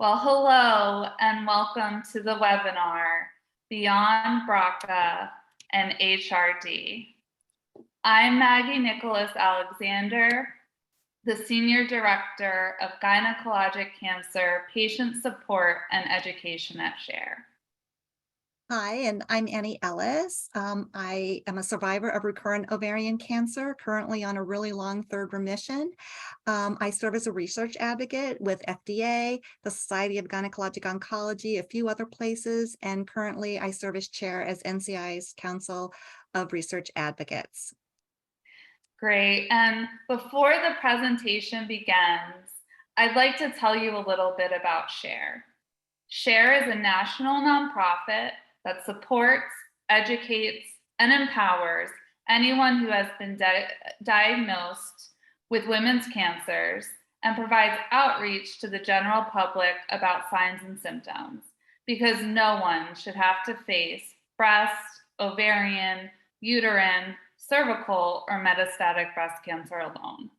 Well, hello and welcome to the webinar, Beyond BRCA and HRD. I'm Maggie Nicholas Alexander, the Senior Director of Gynecologic Cancer Patient Support and Education at SHARE. Hi, and I'm Annie Ellis. I am a survivor of recurrent ovarian cancer, currently on a really long third remission. I serve as a research advocate with FDA, the Society of Gynecologic Oncology, a few other places, and currently I serve as chair as NCI's Council of Research Advocates. Great, and before the presentation begins, I'd like to tell you a little bit about SHARE. SHARE is a national nonprofit that supports, educates, and empowers anyone who has been diagnosed with women's cancers and provides outreach to the general public about signs and symptoms, because no one should have to face breast, ovarian, uterine, cervical, or metastatic breast cancer alone.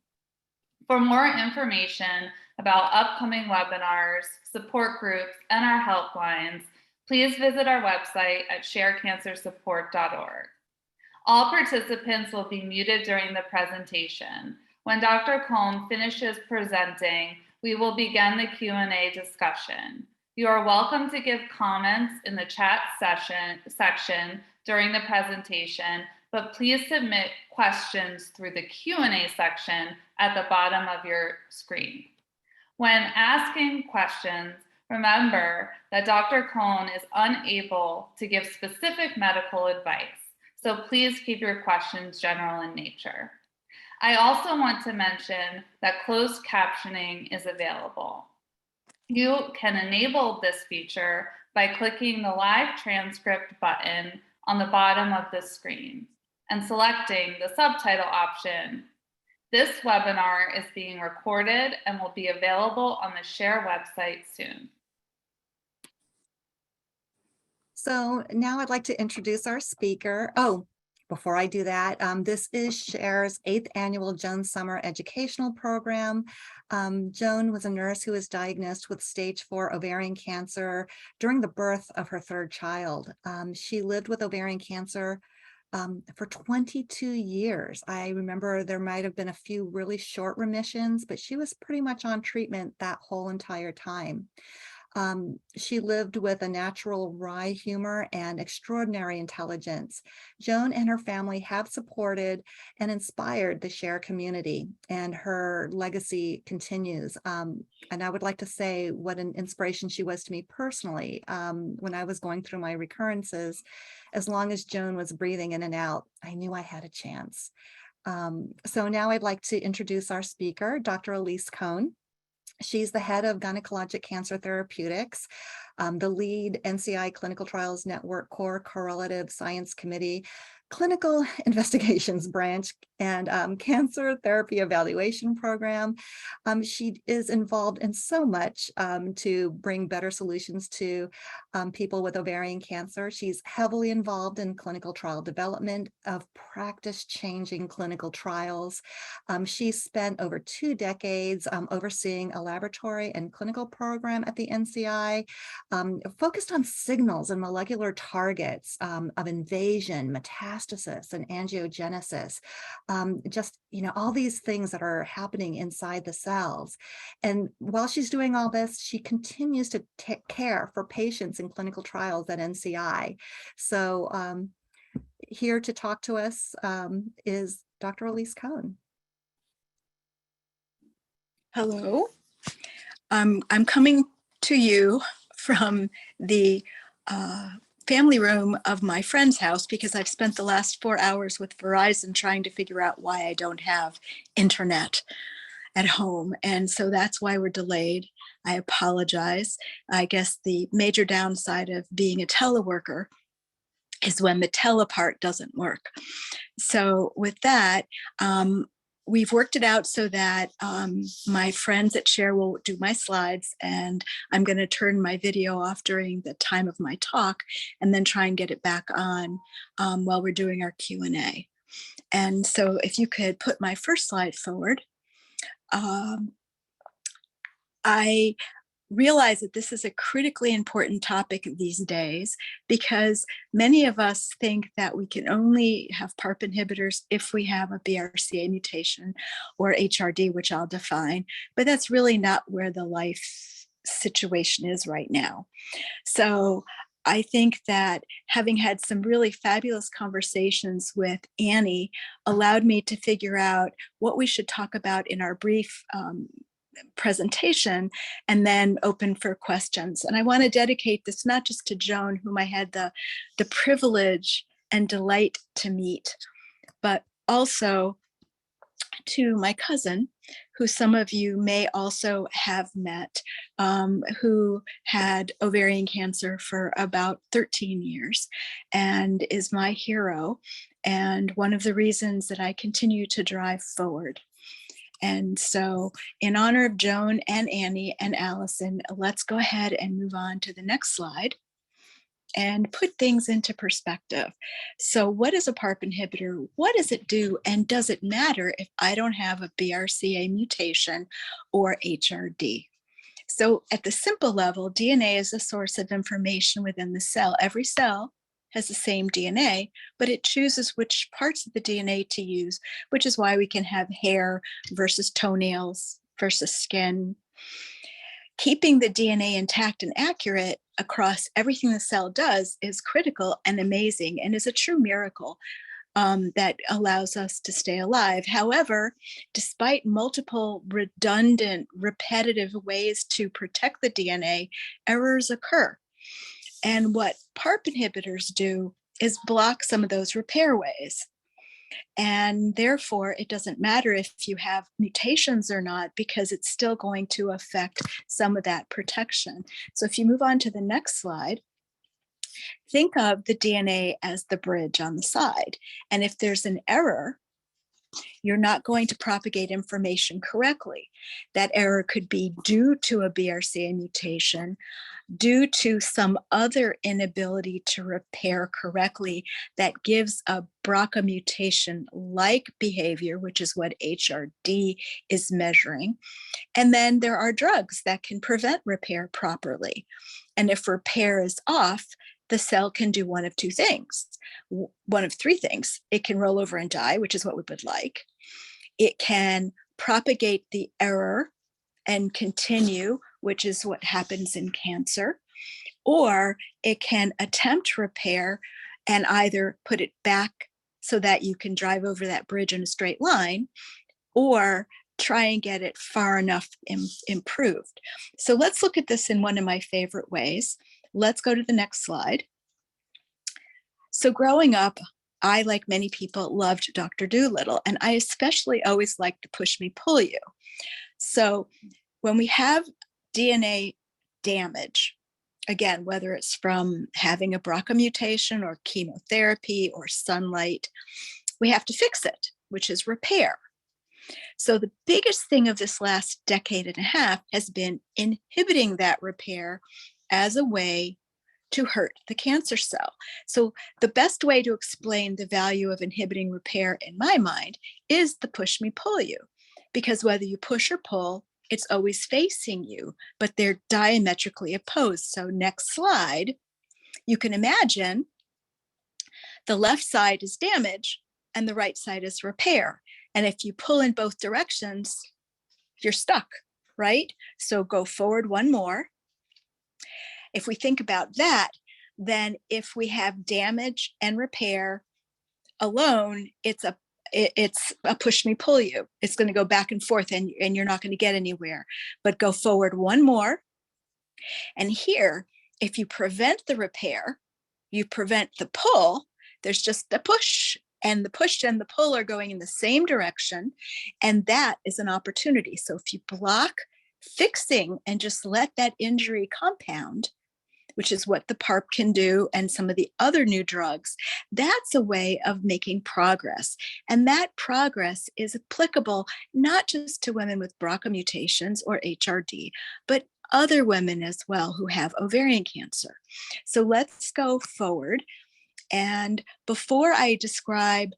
For more information about upcoming webinars, support groups, and our helplines, please visit our website at sharecancersupport.org. All participants will be muted during the presentation. When Dr. Cohn finishes presenting, we will begin the Q&A discussion. You are welcome to give comments in the chat section during the presentation, but please submit questions through the Q&A section at the bottom of your screen. When asking questions, remember that Dr. Cohn is unable to give specific medical advice, so please keep your questions general in nature. I also want to mention that closed captioning is available. You can enable this feature by clicking the live transcript button on the bottom of the screen and selecting the subtitle option. This webinar is being recorded and will be available on the SHARE website soon. So now I'd like to introduce our speaker. Before I do that, this is SHARE's 8th annual Joan Sommer Educational Program. Joan was a nurse who was diagnosed with stage 4 ovarian cancer during the birth of her third child. She lived with ovarian cancer for 22 years. I remember there might have been a few really short remissions, but she was pretty much on treatment that whole entire time. She lived with a natural wry humor and extraordinary intelligence. Joan and her family have supported and inspired the SHARE community, and her legacy continues. And I would like to say what an inspiration she was to me personally. When I was going through my recurrences, as long as Joan was breathing in and out, I knew I had a chance. So now I'd like to introduce our speaker, Dr. Elise Cohn. She's the head of Gynecologic Cancer Therapeutics, the lead NCI Clinical Trials Network Core Correlative Science Committee, Clinical Investigations Branch, and Cancer Therapy Evaluation Program. She is involved in so much to bring better solutions to people with ovarian cancer. She's heavily involved in clinical trial development of practice-changing clinical trials. She spent over 2 decades overseeing a laboratory and clinical program at the NCI, focused on signals and molecular targets of invasion, metastasis, and angiogenesis. Just, all these things that are happening inside the cells. And while she's doing all this, she continues to take care for patients in clinical trials at NCI. So here to talk to us is Dr. Elise Cohn. Hello, I'm coming to you from the family room of my friend's house because I've spent the last 4 hours with Verizon trying to figure out why I don't have internet at home. And so that's why we're delayed. I apologize. I guess the major downside of being a teleworker is when the telepart doesn't work. So with that, we've worked it out so that my friends at SHARE will do my slides, and I'm going to turn my video off during the time of my talk and then try and get it back on while we're doing our Q&A. And so if you could put my first slide forward. I realize that this is a critically important topic these days, because many of us think that we can only have PARP inhibitors if we have a BRCA mutation or HRD, which I'll define, but that's really not where the life situation is right now. So I think that having had some really fabulous conversations with Annie allowed me to figure out what we should talk about in our brief presentation, and then open for questions. And I want to dedicate this not just to Joan, whom I had the privilege and delight to meet, but also to my cousin, who some of you may also have met, who had ovarian cancer for about 13 years and is my hero, and one of the reasons that I continue to drive forward. And so in honor of Joan and Annie and Allison, let's go ahead and move on to the next slide and put things into perspective. So what is a PARP inhibitor? What does it do? And does it matter if I don't have a BRCA mutation or HRD? So at the simple level, DNA is a source of information within the cell. Every cell has the same DNA, but it chooses which parts of the DNA to use, which is why we can have hair versus toenails versus skin. Keeping the DNA intact and accurate across everything the cell does is critical and amazing, and is a true miracle that allows us to stay alive. However, despite multiple redundant, repetitive ways to protect the DNA, errors occur. And what PARP inhibitors do is block some of those repair ways. And therefore, it doesn't matter if you have mutations or not, because it's still going to affect some of that protection. So if you move on to the next slide, think of the DNA as the bridge on the side. And if there's an error, you're not going to propagate information correctly. That error could be due to a BRCA mutation, due to some other inability to repair correctly that gives a BRCA mutation-like behavior, which is what HRD is measuring. And then there are drugs that can prevent repair properly. And if repair is off, the cell can do one of two things, one of three things. It can roll over and die, which is what we would like. It can propagate the error and continue, which is what happens in cancer, or it can attempt repair and either put it back so that you can drive over that bridge in a straight line, or try and get it far enough improved. So let's look at this in one of my favorite ways. Let's go to the next slide. So growing up, I, like many people, loved Dr. Dolittle, and I especially always liked to push me, pull you. So when we have DNA damage, again, whether it's from having a BRCA mutation or chemotherapy or sunlight, we have to fix it, which is repair. So the biggest thing of this last decade and a half has been inhibiting that repair as a way to hurt the cancer cell. So the best way to explain the value of inhibiting repair in my mind is the push me, pull you, because whether you push or pull, it's always facing you, but they're diametrically opposed. So next slide, you can imagine the left side is damage and the right side is repair. And if you pull in both directions, you're stuck, right? So go forward one more. If we think about that, then if we have damage and repair alone, it's a push me, pull you. It's going to go back and forth, and you're not going to get anywhere. But go forward one more. And here, if you prevent the repair, you prevent the pull, there's just a push. And the push and the pull are going in the same direction. And that is an opportunity. So if you block fixing and just let that injury compound, which is what the PARP can do and some of the other new drugs, that's a way of making progress. And that progress is applicable not just to women with BRCA mutations or HRD, but other women as well who have ovarian cancer. So let's go forward. And before I describe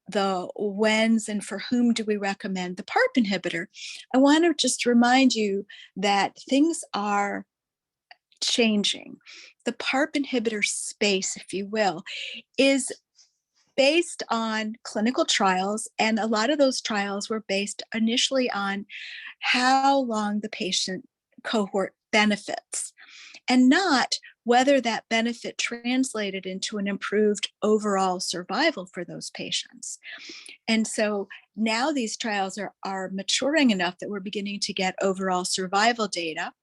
the whens and for whom do we recommend the PARP inhibitor, I want to just remind you that things are changing. The PARP inhibitor space, if you will, is based on clinical trials, and a lot of those trials were based initially on how long the patient cohort benefits, and not whether that benefit translated into an improved overall survival for those patients. And so now these trials are maturing enough that we're beginning to get overall survival data,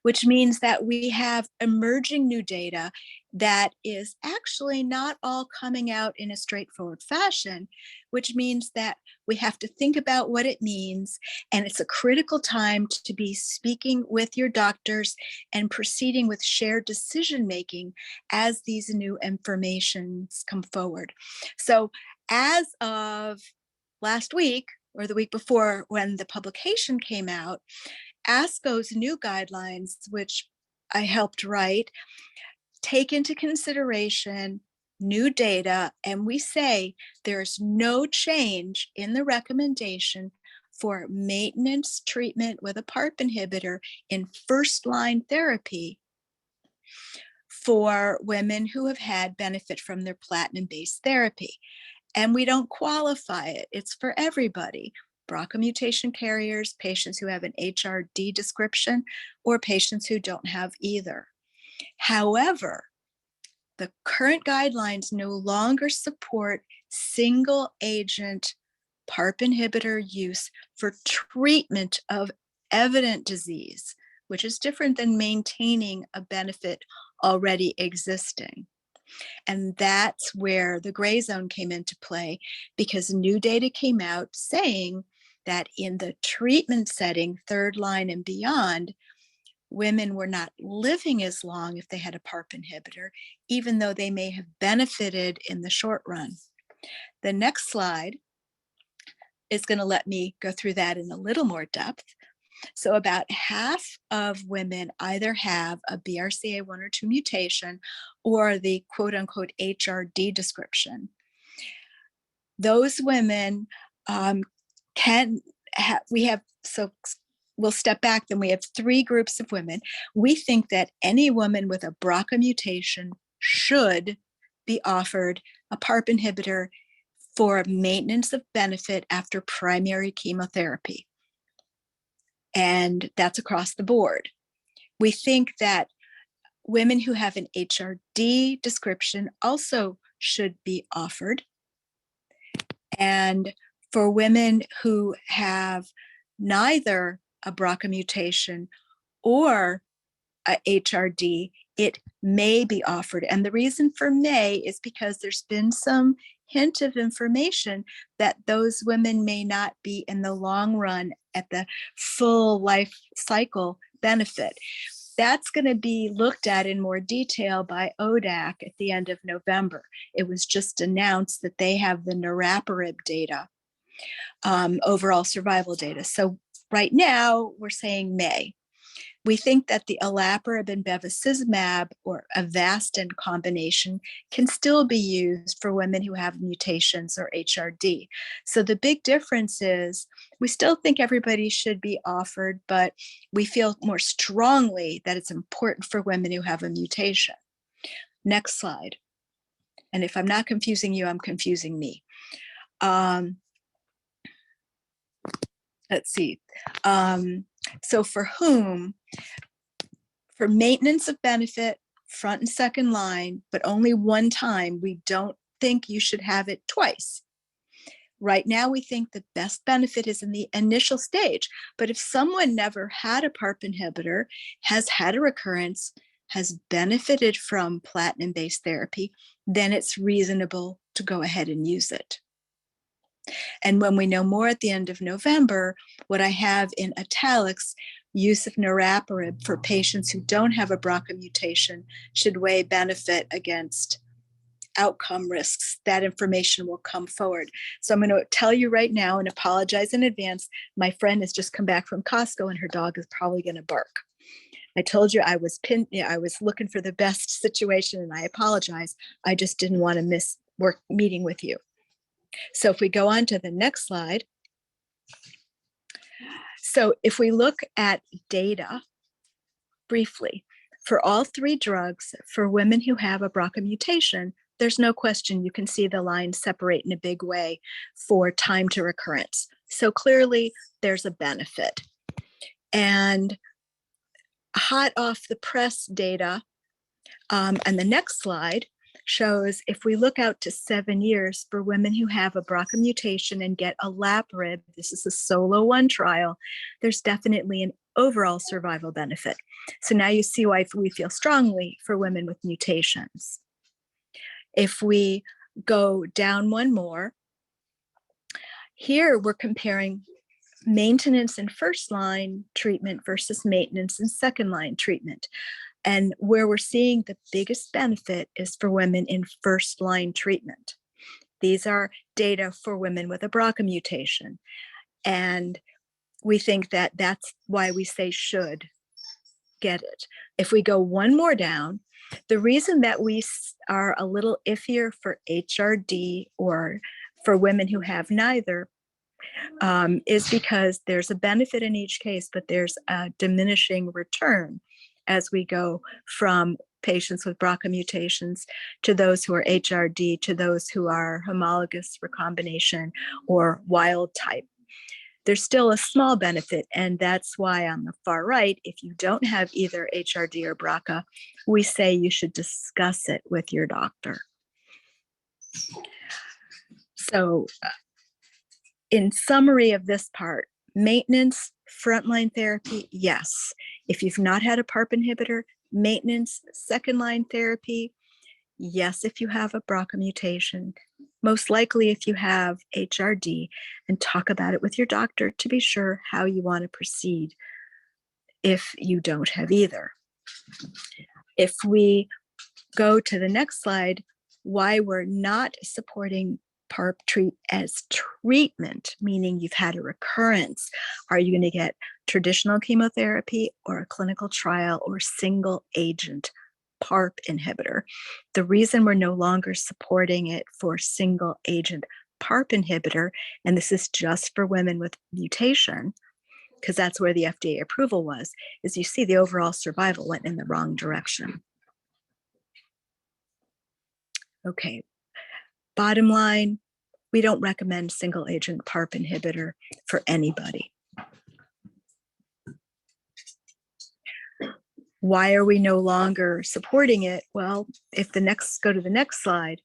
which means that we have emerging new data that is actually not all coming out in a straightforward fashion, which means that we have to think about what it means. And it's a critical time to be speaking with your doctors and proceeding with shared decision-making as these new informations come forward. So as of last week, or the week before when the publication came out, ASCO's new guidelines, which I helped write, take into consideration new data, and we say there's no change in the recommendation for maintenance treatment with a PARP inhibitor in first-line therapy for women who have had benefit from their platinum-based therapy. And we don't qualify it. It's for everybody. BRCA mutation carriers, patients who have an HRD description, or patients who don't have either. However, the current guidelines no longer support single agent PARP inhibitor use for treatment of evident disease, which is different than maintaining a benefit already existing. And that's where the gray zone came into play, because new data came out saying that in the treatment setting, third line and beyond, women were not living as long if they had a PARP inhibitor, even though they may have benefited in the short run. The next slide is going to let me go through that in a little more depth. So about half of women either have a BRCA1 or 2 mutation or the quote unquote HRD description. Those women we'll step back, then we have 3 groups of women. We think that any woman with a BRCA mutation should be offered a PARP inhibitor for maintenance of benefit after primary chemotherapy. And that's across the board. We think that women who have an HRD description also should be offered. And for women who have neither a BRCA mutation or a HRD, it may be offered. And the reason for may is because there's been some hint of information that those women may not be in the long run at the full life cycle benefit. That's going to be looked at in more detail by ODAC at the end of November. It was just announced that they have the niraparib data, overall survival data. So right now we're saying May. We think that the olaparib and bevacizumab or Avastin combination can still be used for women who have mutations or HRD. So the big difference is we still think everybody should be offered, but we feel more strongly that it's important for women who have a mutation. Next slide. And if I'm not confusing you, I'm confusing me. Let's see. So for whom? For maintenance of benefit, front and second line, but only one time, we don't think you should have it twice. Right now, we think the best benefit is in the initial stage. But if someone never had a PARP inhibitor, has had a recurrence, has benefited from platinum-based therapy, then it's reasonable to go ahead and use it. And when we know more at the end of November, what I have in italics, use of niraparib for patients who don't have a BRCA mutation should weigh benefit against outcome risks. That information will come forward. So I'm going to tell you right now and apologize in advance. My friend has just come back from Costco and her dog is probably going to bark. I told you I was looking for the best situation and I apologize. I just didn't want to miss meeting with you. So if we go on to the next slide. So if we look at data briefly, for all 3 drugs for women who have a BRCA mutation, there's no question you can see the lines separate in a big way for time to recurrence. So clearly there's a benefit. And hot off the press data, and the next slide shows if we look out to 7 years for women who have a BRCA mutation and get olaparib, this is a solo 1 trial, there's definitely an overall survival benefit. So now you see why we feel strongly for women with mutations. If we go down one more, here we're comparing maintenance in first-line treatment versus maintenance in second-line treatment. And where we're seeing the biggest benefit is for women in first-line treatment. These are data for women with a BRCA mutation. And we think that that's why we say should get it. If we go one more down, the reason that we are a little iffier for HRD or for women who have neither is because there's a benefit in each case, but there's a diminishing return as we go from patients with BRCA mutations to those who are HRD, to those who are homologous, recombination, or wild type. There's still a small benefit, and that's why on the far right, if you don't have either HRD or BRCA, we say you should discuss it with your doctor. So in summary of this part, maintenance, frontline therapy, yes. If you've not had a Parp inhibitor, maintenance, second-line therapy, yes, if you have a BRCA mutation, most likely if you have HRD, and talk about it with your doctor to be sure how you want to proceed if you don't have either. If we go to the next slide, why we're not supporting Parp treat as treatment, meaning you've had a recurrence. Are you going to get traditional chemotherapy or a clinical trial or single agent Parp inhibitor? The reason we're no longer supporting it for single agent Parp inhibitor, and this is just for women with mutation, because that's where the FDA approval was, is you see the overall survival went in the wrong direction. Okay. Bottom line, we don't recommend single agent Parp inhibitor for anybody. Why are we no longer supporting it? Well, if go to the next slide,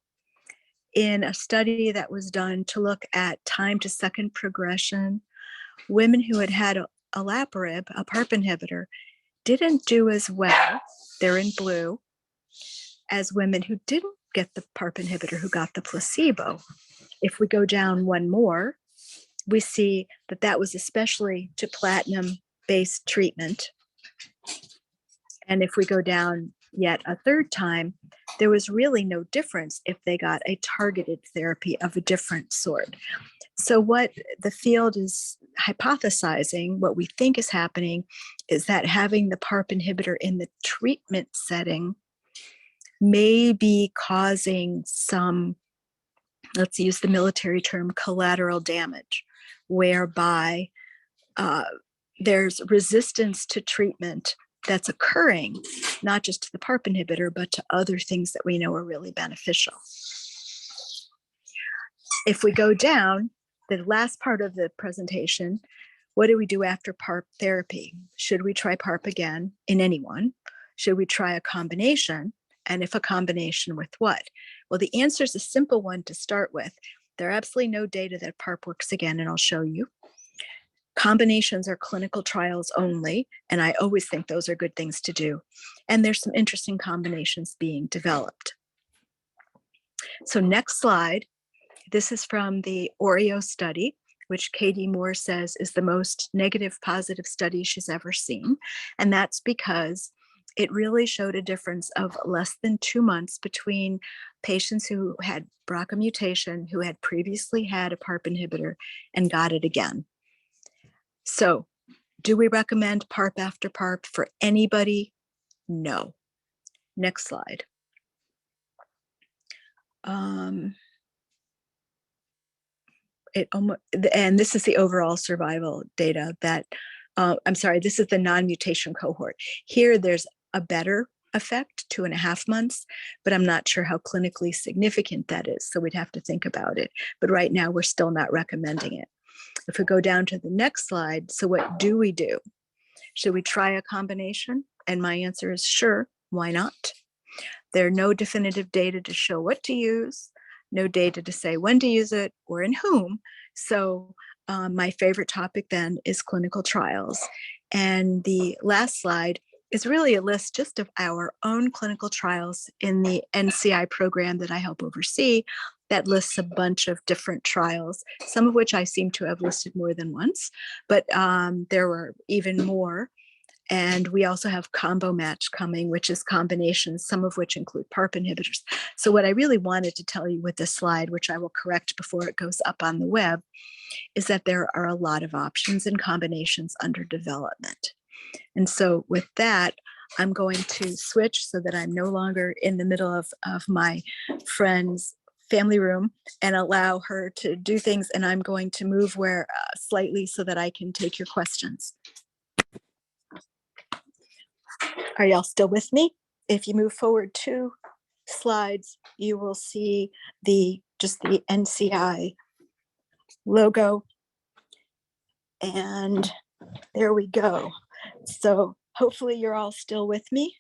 in a study that was done to look at time to second progression, women who had had olaparib, a Parp inhibitor, didn't do as well, they're in blue, as women who didn't get the Parp inhibitor who got the placebo. If we go down one more, we see that that was especially to platinum-based treatment. And if we go down yet a third time, there was really no difference if they got a targeted therapy of a different sort. So what the field is hypothesizing, what we think is happening, is that having the Parp inhibitor in the treatment setting may be causing some, let's use the military term, collateral damage, whereby there's resistance to treatment that's occurring, not just to the Parp inhibitor, but to other things that we know are really beneficial. If we go down, the last part of the presentation, what do we do after Parp therapy? Should we try Parp again in anyone? Should we try a combination? And if a combination, with what? Well, the answer is a simple one to start with. There are absolutely no data that Parp works again, and I'll show you. Combinations are clinical trials only, and I always think those are good things to do. And there's some interesting combinations being developed. So next slide. This is from the Oreo study, which Katie Moore says is the most negative positive study she's ever seen. And that's because it really showed a difference of less than 2 months between patients who had BRCA mutation, who had previously had a Parp inhibitor and got it again. So do we recommend Parp after Parp for anybody? No. Next slide. and this is the overall survival data that, I'm sorry, this is the non-mutation cohort. Here, there's a better effect, 2.5 months, but I'm not sure how clinically significant that is. So we'd have to think about it. But right now, we're still not recommending it. If we go down to the next slide, so what do we do? Should we try a combination? And my answer is sure, why not? There are no definitive data to show what to use, no data to say when to use it or in whom. So my favorite topic then is clinical trials. And the last slide is really a list just of our own clinical trials in the NCI program that I help oversee that lists a bunch of different trials, some of which I seem to have listed more than once, but there were even more. And we also have combo match coming, which is combinations, some of which include Parp inhibitors. So what I really wanted to tell you with this slide, which I will correct before it goes up on the web, is that there are a lot of options and combinations under development. And so with that, I'm going to switch so that I'm no longer in the middle of my friend's family room and allow her to do things. And I'm going to move where slightly so that I can take your questions. Are y'all still with me? If you move forward 2 slides, you will see just the NCI logo. And there we go. So hopefully you're all still with me.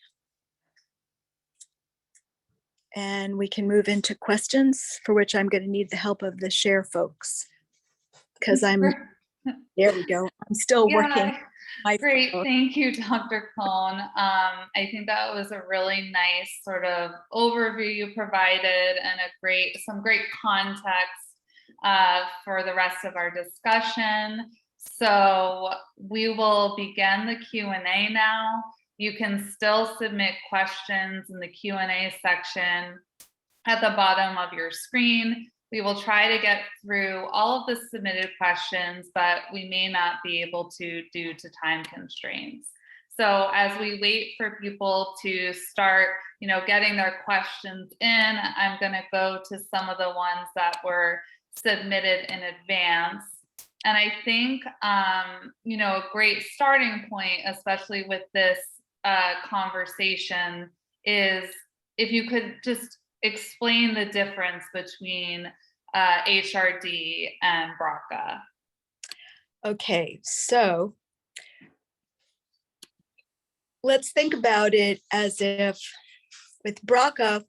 And we can move into questions, for which I'm going to need the help of the share folks. Because there we go. I'm still working. Great, thank you, Dr. Cohn. I think that was a really nice sort of overview you provided and some great context for the rest of our discussion. So we will begin the Q&A now. You can still submit questions in the Q&A section at the bottom of your screen. We will try to get through all of the submitted questions, but we may not be able to due to time constraints. So as we wait for people to start, getting their questions in, I'm going to go to some of the ones that were submitted in advance. And I think, a great starting point, especially with this conversation, is if you could just explain the difference between HRD and BRCA. Okay, so let's think about it as if with BRCA,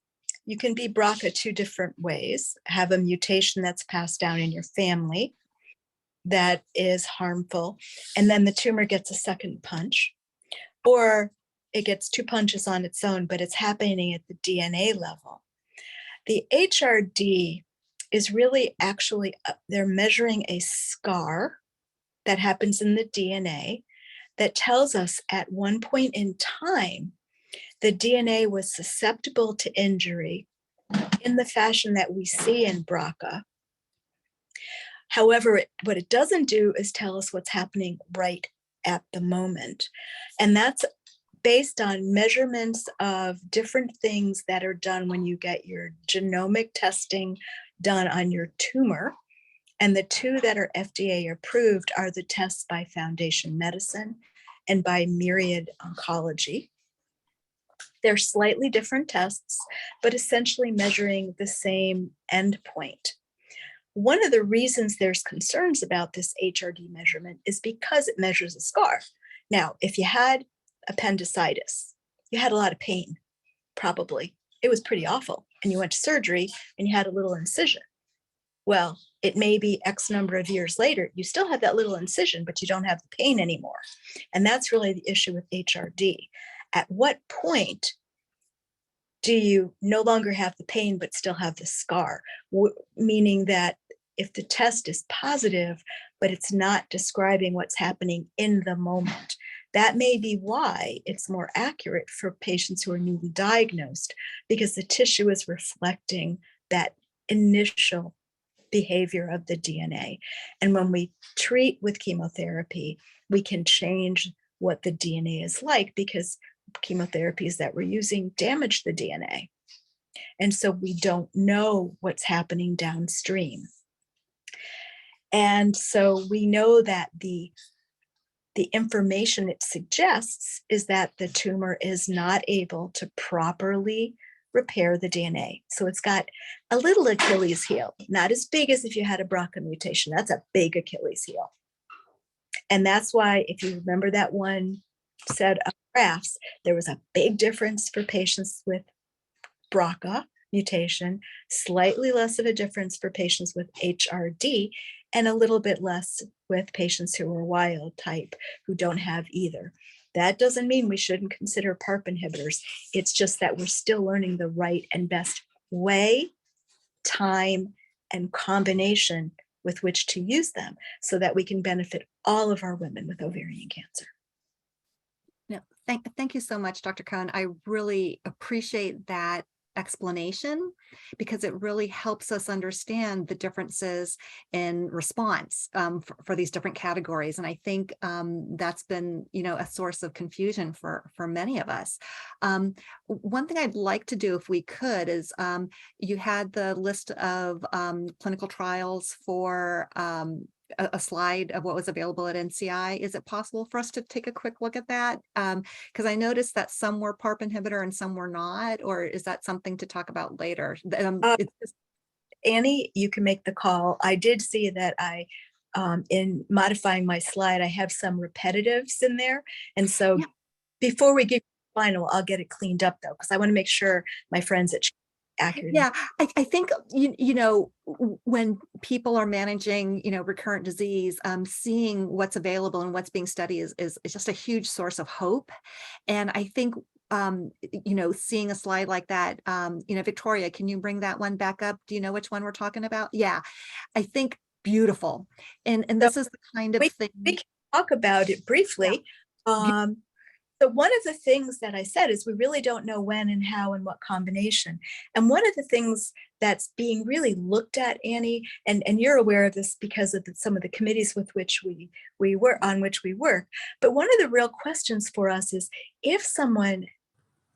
you can be BRCA 2 different ways. Have a mutation that's passed down in your family that is harmful, and then the tumor gets a second punch, or it gets 2 punches on its own, but it's happening at the DNA level. The HRD is really actually, they're measuring a scar that happens in the DNA that tells us at one point in time, the DNA was susceptible to injury in the fashion that we see in BRCA. However, what it doesn't do is tell us what's happening right at the moment. And that's based on measurements of different things that are done when you get your genomic testing done on your tumor. And the 2 that are FDA approved are the tests by Foundation Medicine and by Myriad Oncology. They're slightly different tests, but essentially measuring the same endpoint. One of the reasons there's concerns about this HRD measurement is because it measures a scar. Now, if you had appendicitis, you had a lot of pain, probably. It was pretty awful. And you went to surgery and you had a little incision. Well, it may be X number of years later, you still have that little incision, but you don't have the pain anymore. And that's really the issue with HRD. At what point do you no longer have the pain, but still have the scar? Meaning that if the test is positive, but it's not describing what's happening in the moment, that may be why it's more accurate for patients who are newly diagnosed, because the tissue is reflecting that initial behavior of the DNA. And when we treat with chemotherapy, we can change what the DNA is like, because chemotherapies that we're using damage the DNA. And so we don't know what's happening downstream. And so we know that the information it suggests is that the tumor is not able to properly repair the DNA. So it's got a little Achilles heel, not as big as if you had a BRCA mutation. That's a big Achilles heel. And that's why, if you remember that one set of graphs, there was a big difference for patients with BRCA mutation, slightly less of a difference for patients with HRD, and a little bit less with patients who are wild type who don't have either. That doesn't mean we shouldn't consider PARP inhibitors. It's just that we're still learning the right and best way, time, and combination with which to use them so that we can benefit all of our women with ovarian cancer. No, thank you so much, Dr. Cohn. I really appreciate that explanation because it really helps us understand the differences in response for these different categories. And I think that's been, a source of confusion for many of us. One thing I'd like to do, if we could, is you had the list of clinical trials for a slide of what was available at NCI. Is it possible for us to take a quick look at that? Because I noticed that some were PARP inhibitor and some were not, or is that something to talk about later? Annie, you can make the call. I did see that in modifying my slide, I have some repetitives in there. And so before we get final, I'll get it cleaned up though, because I want to make sure my friends at accurate. Yeah, I think, when people are managing, recurrent disease, seeing what's available and what's being studied is just a huge source of hope. And I think, seeing a slide like that, Victoria, can you bring that one back up? Do you know which one we're talking about? Yeah, I think beautiful. And this is the kind of thing. We can talk about it briefly. Yeah. So one of the things that I said is we really don't know when and how and what combination. And one of the things that's being really looked at, Annie, and you're aware of this because of some of the committees with which we work, but one of the real questions for us is if someone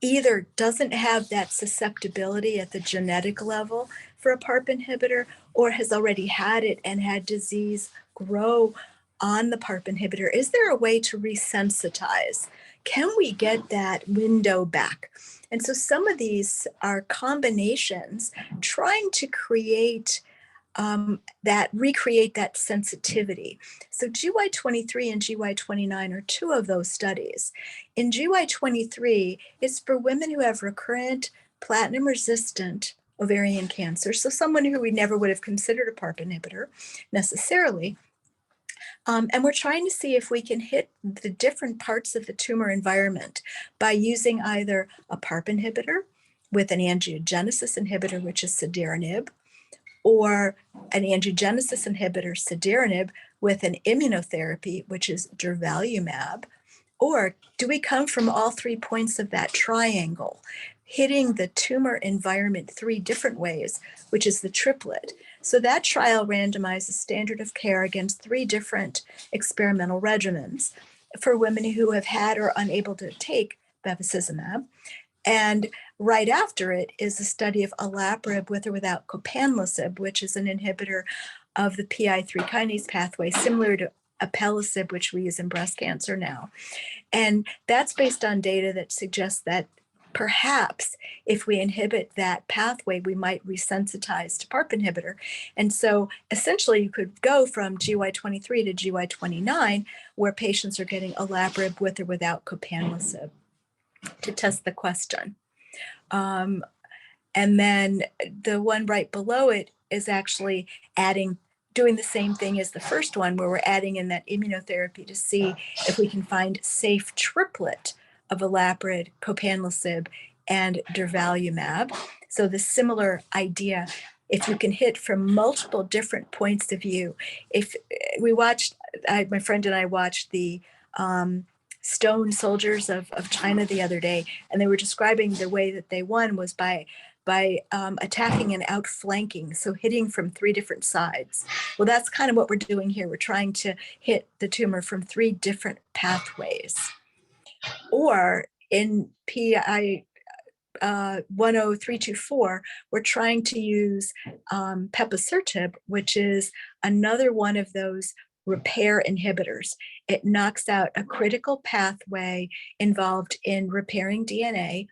either doesn't have that susceptibility at the genetic level for a PARP inhibitor or has already had it and had disease grow on the PARP inhibitor, is there a way to resensitize? Can we get that window back? And so some of these are combinations trying to create recreate that sensitivity. So GY23 and GY29 are two of those studies. In GY23, it's for women who have recurrent platinum-resistant ovarian cancer, so someone who we never would have considered a PARP inhibitor necessarily. And we're trying to see if we can hit the different parts of the tumor environment by using either a PARP inhibitor with an angiogenesis inhibitor, which is cediranib, or an angiogenesis inhibitor, cediranib, with an immunotherapy, which is durvalumab. Or do we come from all 3 points of that triangle, hitting the tumor environment 3 different ways, which is the triplet? So that trial randomizes standard of care against 3 different experimental regimens for women who have had or unable to take bevacizumab. And right after it is a study of olaparib with or without copanlisib, which is an inhibitor of the PI3 kinase pathway, similar to alpelisib, which we use in breast cancer now. And that's based on data that suggests that perhaps if we inhibit that pathway, we might resensitize to PARP inhibitor. And so essentially you could go from GY23 to GY29, where patients are getting olaparib with or without copanlisib to test the question. And then the one right below it is actually doing the same thing as the first one, where we're adding in that immunotherapy to see if we can find safe triplet of olaparib, copanlisib, and durvalumab. So the similar idea, if you can hit from multiple different points of view. If we watched, my friend and I watched the stone soldiers of China the other day, and they were describing the way that they won was by attacking and outflanking, so hitting from 3 different sides. Well, that's kind of what we're doing here. We're trying to hit the tumor from 3 different pathways. Or in PI 10324, we're trying to use peposertib, which is another one of those repair inhibitors. It knocks out a critical pathway involved in repairing DNA.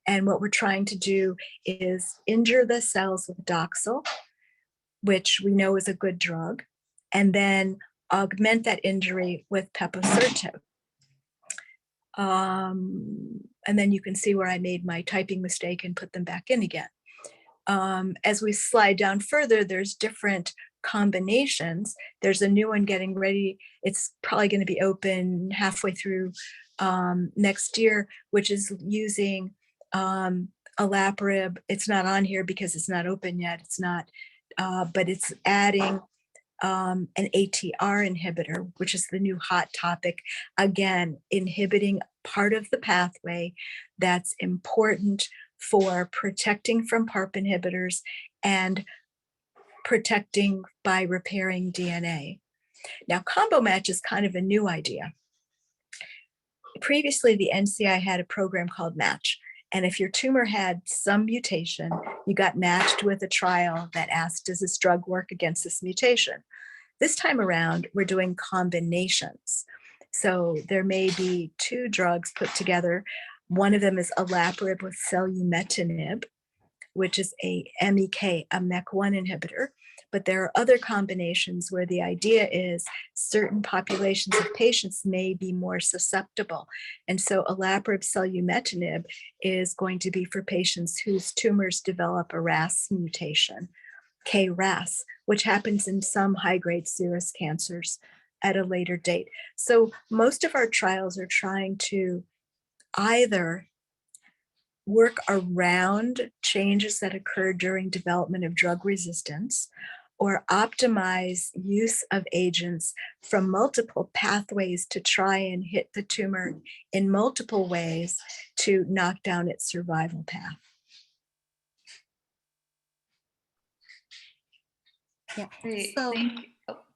And what we're trying to do is injure the cells with Doxil, which we know is a good drug, and then augment that injury with peposertib. And then you can see where I made my typing mistake and put them back in again. As we slide down further, there's different combinations. There's a new one getting ready. It's probably going to be open halfway through next year, which is using olaparib. It's not on here because it's not open yet. It's not, but it's adding an ATR inhibitor, which is the new hot topic. Again, inhibiting part of the pathway that's important for protecting from Parp inhibitors and protecting by repairing DNA. Now, combo match is kind of a new idea. Previously, the NCI had a program called Match. And if your tumor had some mutation, you got matched with a trial that asked, does this drug work against this mutation? This time around, we're doing combinations. So there may be two drugs put together. One of them is olaparib with selumetinib, which is a MEK, a MEK1 inhibitor. But there are other combinations where the idea is certain populations of patients may be more susceptible. And so olaparib selumetinib is going to be for patients whose tumors develop a RAS mutation, KRAS, which happens in some high-grade serous cancers at a later date. So most of our trials are trying to either work around changes that occur during development of drug resistance or optimize use of agents from multiple pathways to try and hit the tumor in multiple ways to knock down its survival path. Yeah. Great. So, Thank you.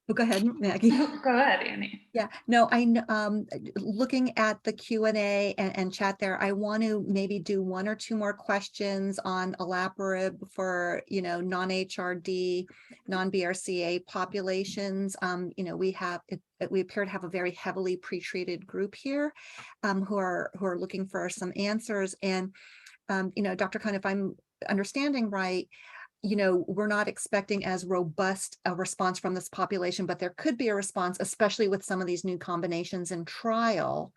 Oh, go ahead, Maggie. go ahead, Annie. Yeah, no, looking at the Q&A and chat there, I want to maybe do one or two more questions on olaparib for, non-HRD, non-BRCA populations. We appear to have a very heavily pretreated group here who are looking for some answers. And, Dr. Cohn, if I'm understanding right, we're not expecting as robust a response from this population, but there could be a response, especially with some of these new combinations in trial.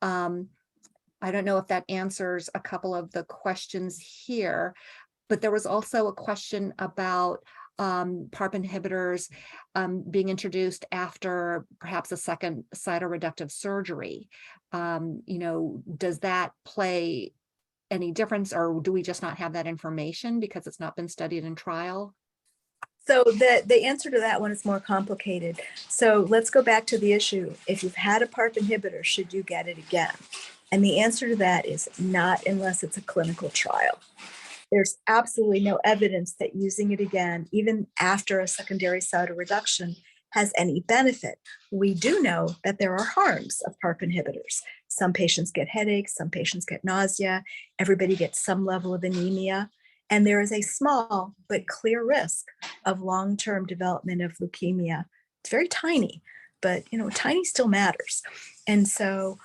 I don't know if that answers a couple of the questions here, but there was also a question about PARP inhibitors being introduced after perhaps a second cytoreductive surgery. Does that play any difference, or do we just not have that information because it's not been studied in trial? So the answer to that one is more complicated. So let's go back to the issue. If you've had a PARP inhibitor, should you get it again? And the answer to that is not unless it's a clinical trial. There's absolutely no evidence that using it again, even after a secondary cytoreduction, has any benefit. We do know that there are harms of PARP inhibitors. Some patients get headaches, some patients get nausea, everybody gets some level of anemia, and there is a small but clear risk of long-term development of leukemia. It's very tiny, but tiny still matters. And so,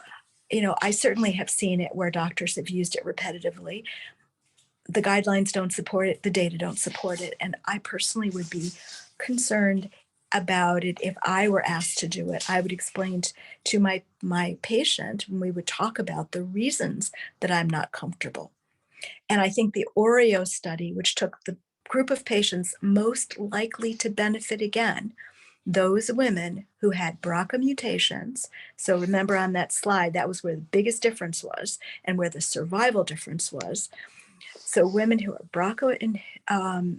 I certainly have seen it where doctors have used it repetitively. The guidelines don't support it, the data don't support it, and I personally would be concerned about it. If I were asked to do it, I would explain to my patient, and we would talk about the reasons that I'm not comfortable. And I think the Oreo study, which took the group of patients most likely to benefit again, those women who had BRCA mutations. So remember on that slide, that was where the biggest difference was and where the survival difference was. So women who are BRCA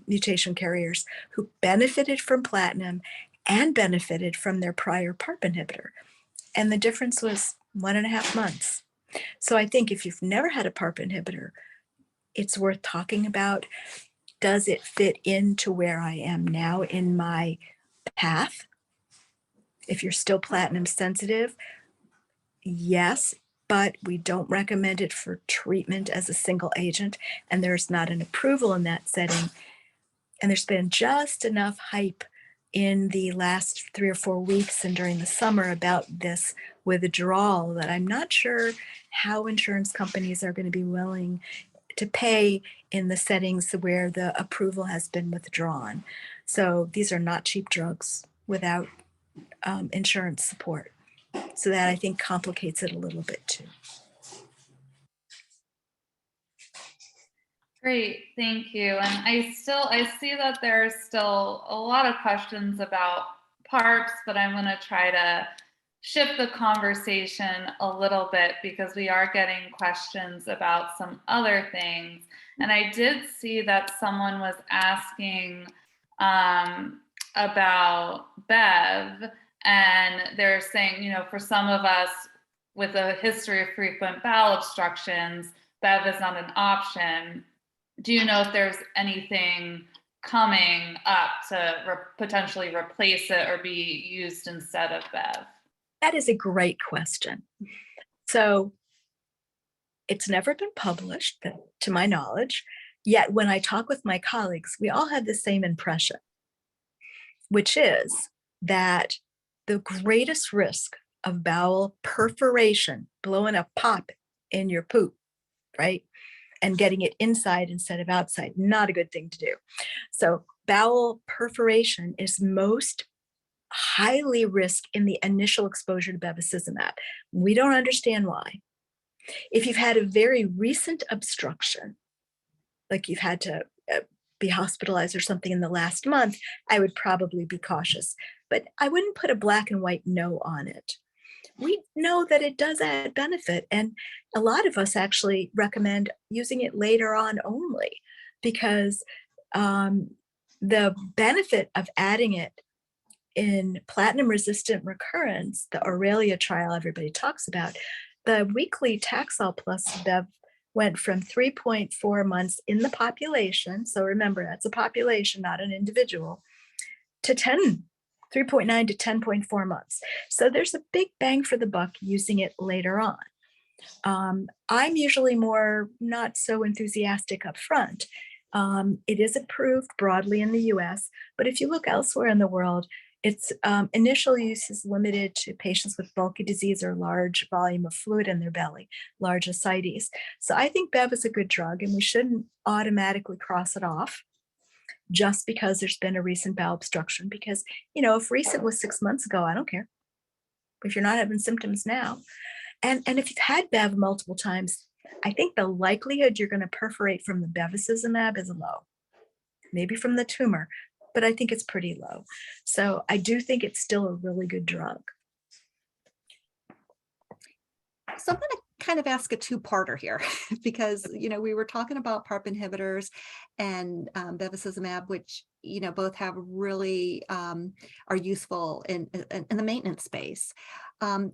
mutation carriers who benefited from platinum and benefited from their prior PARP inhibitor. And the difference was 1.5 months. So I think if you've never had a PARP inhibitor, it's worth talking about. Does it fit into where I am now in my path? If you're still platinum sensitive, yes, but we don't recommend it for treatment as a single agent, and there's not an approval in that setting. And there's been just enough hype in the last 3 or 4 weeks and during the summer about this withdrawal that I'm not sure how insurance companies are going to be willing to pay in the settings where the approval has been withdrawn. So these are not cheap drugs without insurance support. So that, I think, complicates it a little bit too. Great, thank you. And I see that there's still a lot of questions about PARPs, but I'm going to try to shift the conversation a little bit because we are getting questions about some other things. And I did see that someone was asking about Bev, and they're saying, you know, for some of us with a history of frequent bowel obstructions, Bev is not an option. Do you know if there's anything coming up to potentially replace it or be used instead of Bev? That is a great question. So it's never been published, to my knowledge, yet when I talk with my colleagues, we all have the same impression, which is that the greatest risk of bowel perforation, blowing a pop in your poop, right? And getting it inside instead of outside, not a good thing to do. So bowel perforation is most highly risk in the initial exposure to bevacizumab. We don't understand why. If you've had a very recent obstruction, like you've had to be hospitalized or something in the last month, I would probably be cautious, but I wouldn't put a black and white no on it. We know that it does add benefit, and a lot of us actually recommend using it later on only because the benefit of adding it in platinum-resistant recurrence, the Aurelia trial everybody talks about, the weekly Taxol plus Bev went from 3.4 months in the population, so remember that's a population, not an individual, to 3.9 to 10.4 months. So there's a big bang for the buck using it later on. I'm usually more not so enthusiastic up front. It is approved broadly in the US, but if you look elsewhere in the world, its initial use is limited to patients with bulky disease or large volume of fluid in their belly, large ascites. So I think Bev is a good drug and we shouldn't automatically cross it off just because there's been a recent bowel obstruction, because, you know, if recent was 6 months ago, I don't care. If you're not having symptoms now, and if you've had Bev multiple times, I think the likelihood you're going to perforate from the bevacizumab is low, maybe from the tumor, but I think it's pretty low. So I do think it's still a really good drug. So I'm going to kind of ask a two-parter here because, you know, we were talking about PARP inhibitors and bevacizumab, which, you know, both have really are useful in the maintenance space.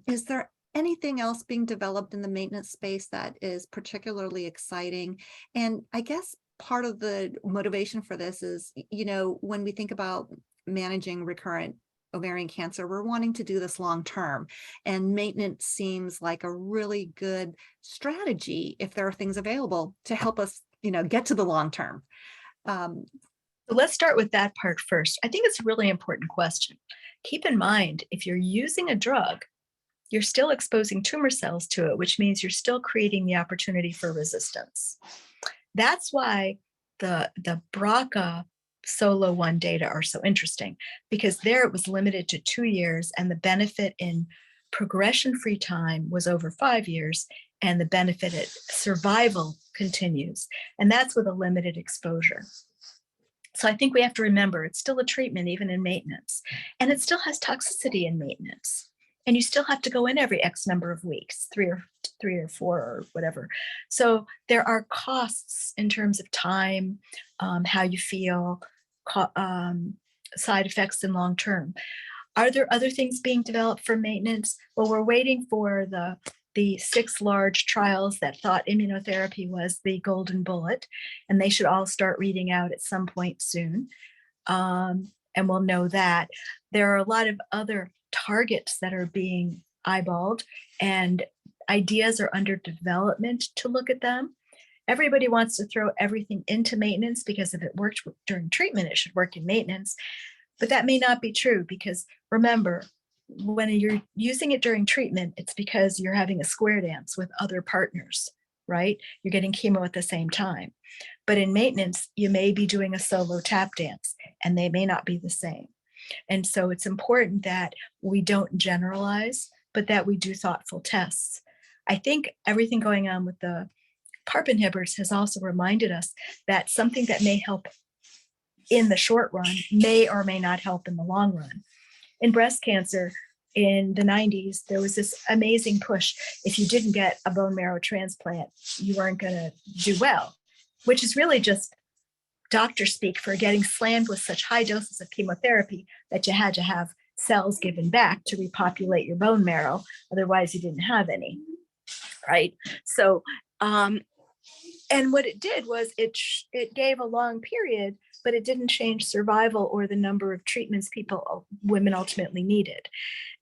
Is there anything else being developed in the maintenance space that is particularly exciting? And I guess part of the motivation for this is, you know, when we think about managing recurrent ovarian cancer, we're wanting to do this long term, and maintenance seems like a really good strategy if there are things available to help us, you know, get to the long term. So let's start with that part first. I think it's a really important question. Keep in mind, if you're using a drug, you're still exposing tumor cells to it, which means you're still creating the opportunity for resistance. That's why the BRCA solo 1 data are so interesting, because there it was limited to 2 years and the benefit in progression-free time was over 5 years and the benefit at survival continues. And that's with a limited exposure. So I think we have to remember it's still a treatment even in maintenance, and it still has toxicity in maintenance. And you still have to go in every X number of weeks, three or four or whatever. So there are costs in terms of time, how you feel, side effects in long term. Are there other things being developed for maintenance? Well, we're waiting for the 6 large trials that thought immunotherapy was the golden bullet, and they should all start reading out at some point soon. And we'll know that. There are a lot of other targets that are being eyeballed, and ideas are under development to look at them. Everybody wants to throw everything into maintenance because if it worked during treatment, it should work in maintenance. But that may not be true because remember, when you're using it during treatment, it's because you're having a square dance with other partners, right? You're getting chemo at the same time. But in maintenance, you may be doing a solo tap dance and they may not be the same. And so it's important that we don't generalize, but that we do thoughtful tests. I think everything going on with the Parp inhibitors has also reminded us that something that may help in the short run may or may not help in the long run. In breast cancer in the 90s, there was this amazing push. If you didn't get a bone marrow transplant, you weren't going to do well, which is really just doctor speak for getting slammed with such high doses of chemotherapy that you had to have cells given back to repopulate your bone marrow. Otherwise, you didn't have any, right? So, and what it did was it gave a long period, but it didn't change survival or the number of treatments women ultimately needed.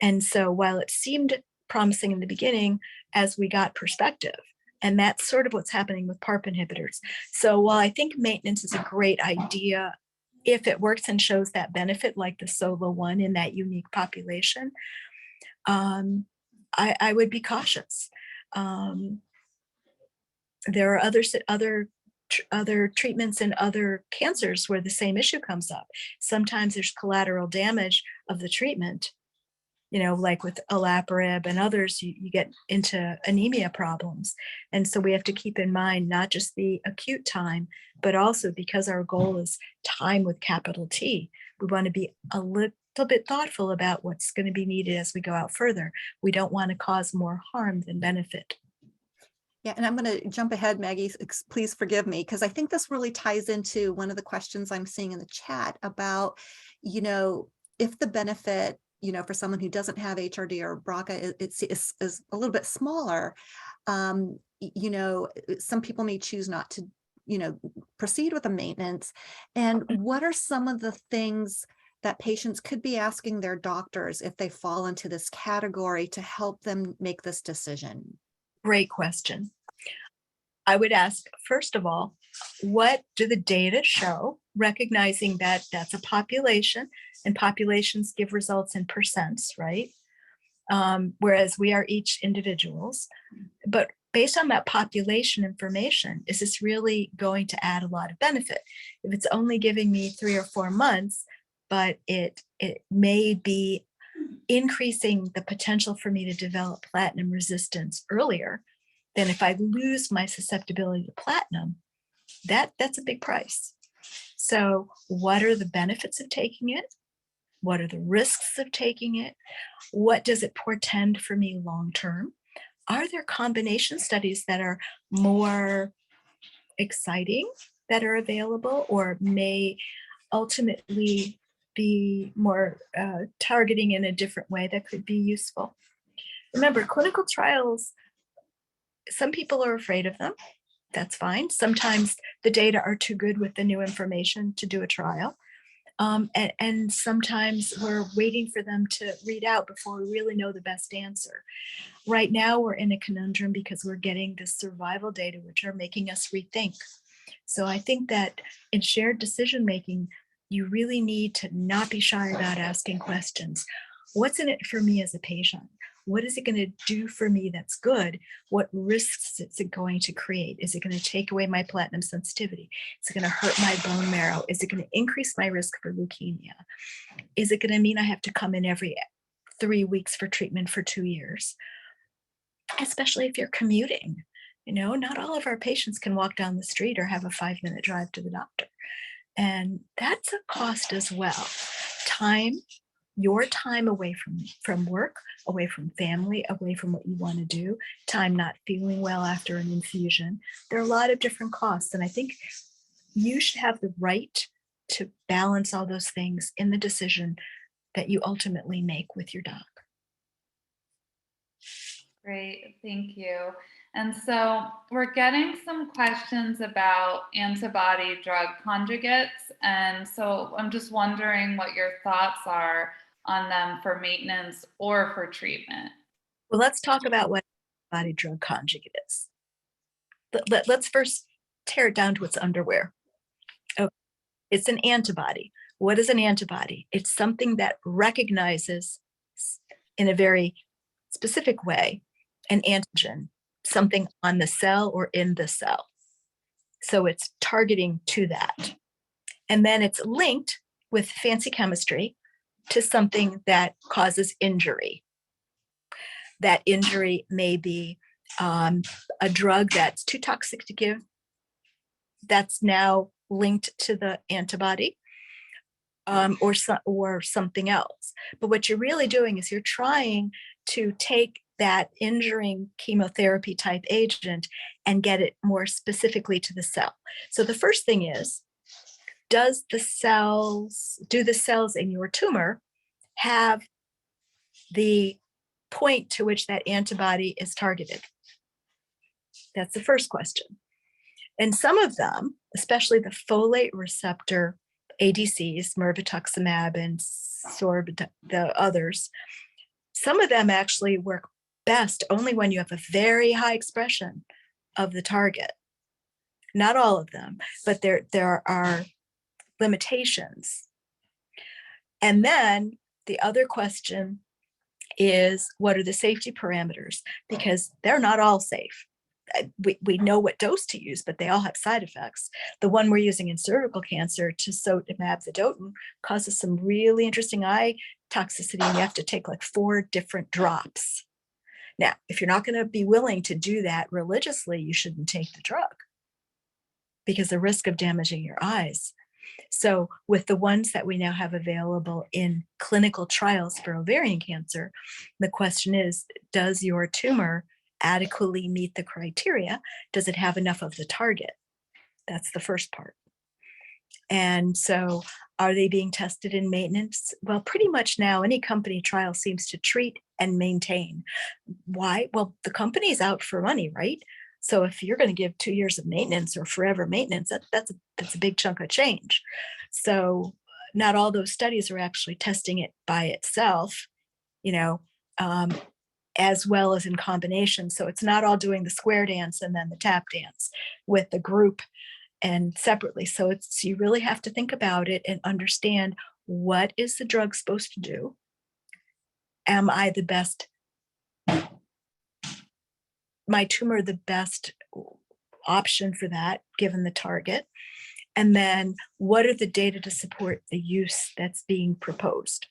And so while it seemed promising in the beginning, as we got perspective, and that's sort of what's happening with Parp inhibitors. So while I think maintenance is a great idea, if it works and shows that benefit, like the solo one in that unique population, I would be cautious. There are other treatments and other cancers where the same issue comes up. Sometimes there's collateral damage of the treatment, like with olaparib and others, you get into anemia problems. And so we have to keep in mind not just the acute time, but also because our goal is time with capital T, we want to be a little bit thoughtful about what's going to be needed as we go out further. We don't want to cause more harm than benefit. Yeah, and I'm going to jump ahead, Maggie, please forgive me, because I think this really ties into one of the questions I'm seeing in the chat about, if the benefit, for someone who doesn't have HRD or BRCA, is a little bit smaller. Some people may choose not to, proceed with the maintenance. And what are some of the things that patients could be asking their doctors if they fall into this category to help them make this decision? Great question. I would ask, first of all, what do the data show, recognizing that that's a population and populations give results in percents, right? Whereas we are each individuals. But based on that population information, is this really going to add a lot of benefit? If it's only giving me 3 or 4 months, but it may be increasing the potential for me to develop platinum resistance earlier, then if I lose my susceptibility to platinum, that's a big price. So what are the benefits of taking it? What are the risks of taking it? What does it portend for me long-term? Are there combination studies that are more exciting that are available or may ultimately be more targeting in a different way that could be useful? Remember, clinical trials, some people are afraid of them. That's fine. Sometimes the data are too good with the new information to do a trial. And sometimes we're waiting for them to read out before we really know the best answer. Right now, we're in a conundrum because we're getting the survival data, which are making us rethink. So I think that in shared decision-making, you really need to not be shy about asking questions. What's in it for me as a patient? What is it going to do for me that's good? What risks is it going to create? Is it going to take away my platinum sensitivity? Is it going to hurt my bone marrow? Is it going to increase my risk for leukemia? Is it going to mean I have to come in every 3 weeks for treatment for 2 years? Especially if you're commuting. Not all of our patients can walk down the street or have a 5-minute drive to the doctor. And that's a cost as well. Time, your time away from work, away from family, away from what you want to do, time not feeling well after an infusion. There are a lot of different costs. And I think you should have the right to balance all those things in the decision that you ultimately make with your doc. Great, thank you. And so we're getting some questions about antibody drug conjugates. And so I'm just wondering what your thoughts are on them for maintenance or for treatment. Well, let's talk about what antibody drug conjugate is. Let's first tear it down to its underwear. Okay. It's an antibody. What is an antibody? It's something that recognizes in a very specific way an antigen, something on the cell or in the cell. So it's targeting to that. And then it's linked with fancy chemistry to something that causes injury. That injury may be a drug that's too toxic to give, that's now linked to the antibody, or something else. But what you're really doing is you're trying to take that injuring chemotherapy type agent and get it more specifically to the cell. So the first thing is, do the cells in your tumor have the point to which that antibody is targeted? That's the first question. And some of them, especially the folate receptor ADCs, mirvetuximab and the others, some of them actually work best only when you have a very high expression of the target. Not all of them, but there are limitations. And then the other question is, what are the safety parameters? Because they're not all safe. We know what dose to use, but they all have side effects. The one we're using in cervical cancer, tisotumab vedotin, causes some really interesting eye toxicity, and you have to take like 4 different drops. Now, if you're not going to be willing to do that religiously, you shouldn't take the drug because the risk of damaging your eyes. So with the ones that we now have available in clinical trials for ovarian cancer, the question is, does your tumor adequately meet the criteria? Does it have enough of the target? That's the first part. And so are they being tested in maintenance? Well, pretty much now any company trial seems to treat and maintain. Why? Well, the company's out for money, right? So if you're going to give 2 years of maintenance or forever maintenance, that's a big chunk of change. So not all those studies are actually testing it by itself, as well as in combination. So it's not all doing the square dance and then the tap dance with the group and separately. So you really have to think about it and understand, what is the drug supposed to do? Am I my tumor the best option for that, given the target? And then what are the data to support the use that's being proposed?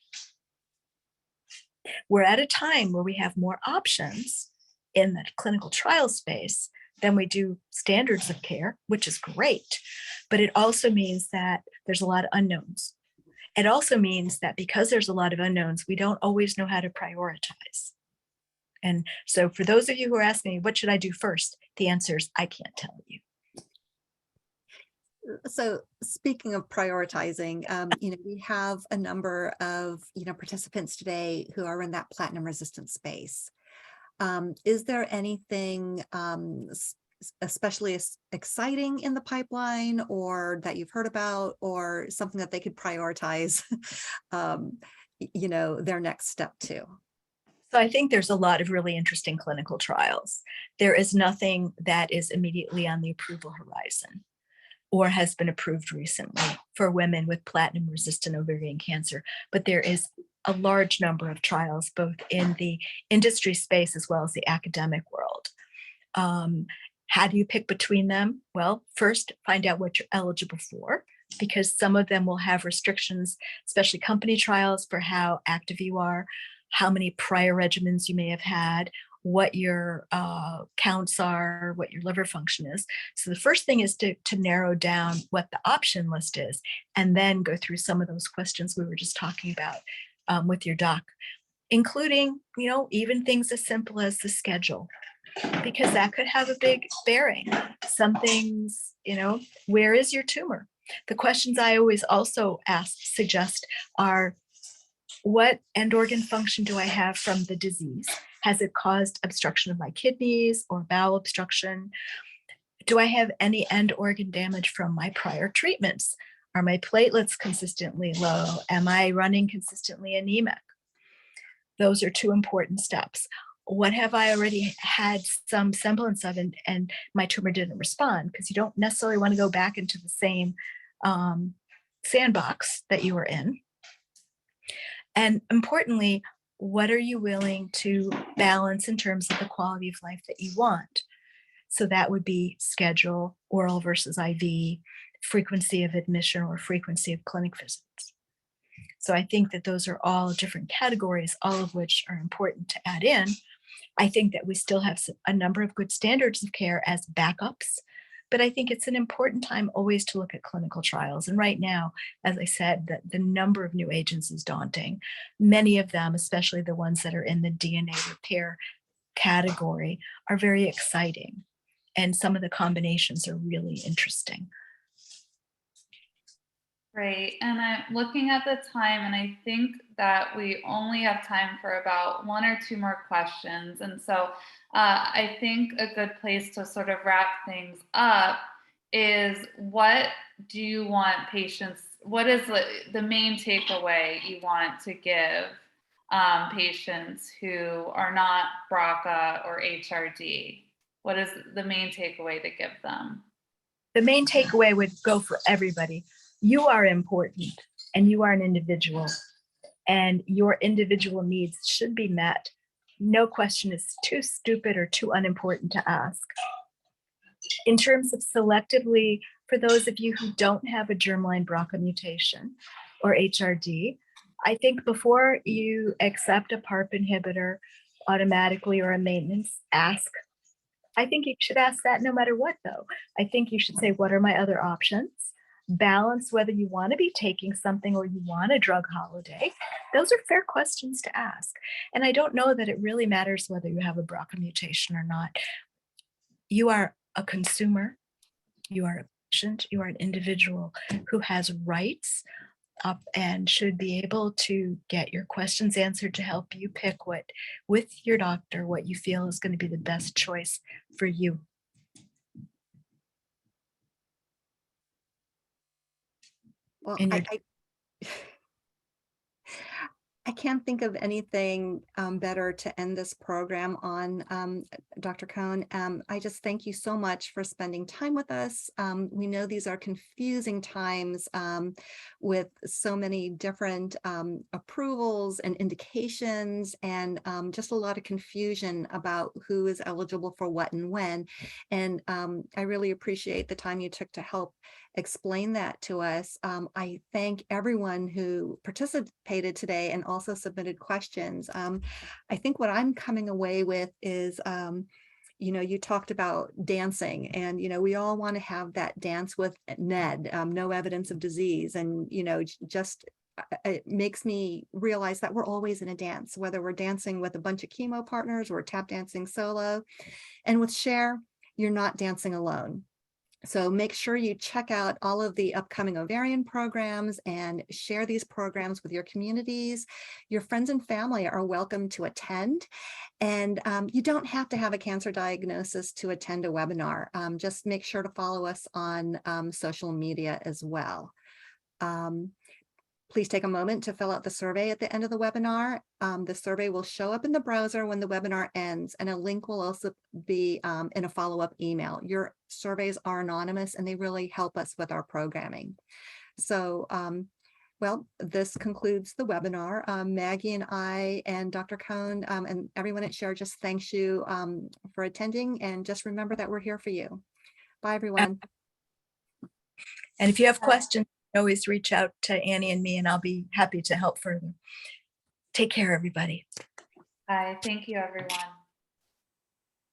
We're at a time where we have more options in the clinical trial space than we do standards of care, which is great. But it also means that there's a lot of unknowns. It also means that because there's a lot of unknowns, we don't always know how to prioritize. And so for those of you who are asking me, what should I do first? The answer is, I can't tell you. So speaking of prioritizing, we have a number of, participants today who are in that platinum resistant space. Is there anything especially exciting in the pipeline, or that you've heard about, or something that they could prioritize, their next step to? So I think there's a lot of really interesting clinical trials. There is nothing that is immediately on the approval horizon or has been approved recently for women with platinum-resistant ovarian cancer. But there is a large number of trials, both in the industry space as well as the academic world. How do you pick between them? Well, first, find out what you're eligible for, because some of them will have restrictions, especially company trials, for how active you are, how many prior regimens you may have had, what your counts are, what your liver function is. So the first thing is to narrow down what the option list is, and then go through some of those questions we were just talking about with your doc, including, even things as simple as the schedule, because that could have a big bearing. Some things, where is your tumor? The questions I always also suggest are, what end organ function do I have from the disease? Has it caused obstruction of my kidneys or bowel obstruction? Do I have any end organ damage from my prior treatments? Are my platelets consistently low? Am I running consistently anemic? Those are 2 important steps. what have I already had some semblance of and my tumor didn't respond? Because you don't necessarily want to go back into the same sandbox that you were in. And importantly, what are you willing to balance in terms of the quality of life that you want? So that would be schedule, oral versus IV, frequency of admission or frequency of clinic visits. So I think that those are all different categories, all of which are important to add in. I think that we still have a number of good standards of care as backups, but I think it's an important time always to look at clinical trials. And right now, as I said, the number of new agents is daunting. Many of them, especially the ones that are in the DNA repair category, are very exciting. And some of the combinations are really interesting. Great. And I'm looking at the time, and I think that we only have time for about 1 or 2 more questions. And so I think a good place to sort of wrap things up is, what do you want patients, what is the main takeaway you want to give patients who are not BRCA or HRD? What is the main takeaway to give them? The main takeaway would go for everybody. You are important and you are an individual, and your individual needs should be met. No question is too stupid or too unimportant to ask. In terms of selectively, for those of you who don't have a germline BRCA mutation or HRD, I think before you accept a Parp inhibitor automatically or a maintenance, ask. I think you should ask that no matter what, though. I think you should say, what are my other options? Balance whether you want to be taking something or you want a drug holiday. Those are fair questions to ask. And I don't know that it really matters whether you have a BRCA mutation or not. You are a consumer, you are a patient, you are an individual who has rights and should be able to get your questions answered to help you pick what, with your doctor, what you feel is going to be the best choice for you. Well, And I can't think of anything better to end this program on, Dr. Cohn. I just thank you so much for spending time with us. We know these are confusing times with so many different approvals and indications, and just a lot of confusion about who is eligible for what and when. And I really appreciate the time you took to help explain that to us. I thank everyone who participated today and also submitted questions. I think what I'm coming away with is, you talked about dancing, and, we all want to have that dance with Ned, no evidence of disease. And, just it makes me realize that we're always in a dance, whether we're dancing with a bunch of chemo partners or tap dancing solo. And with Share, you're not dancing alone. So make sure you check out all of the upcoming ovarian programs and share these programs with your communities. Your friends and family are welcome to attend. And you don't have to have a cancer diagnosis to attend a webinar. Just make sure to follow us on social media as well. Please take a moment to fill out the survey at the end of the webinar. The survey will show up in the browser when the webinar ends, and a link will also be in a follow-up email. Your surveys are anonymous, and they really help us with our programming. So, well, this concludes the webinar. Maggie and I and Dr. Cohn and everyone at Share just thanks you for attending, and just remember that we're here for you. Bye, everyone. And if you have questions, always reach out to Annie and me, and I'll be happy to help further. Take care, everybody. Bye. Thank you, everyone.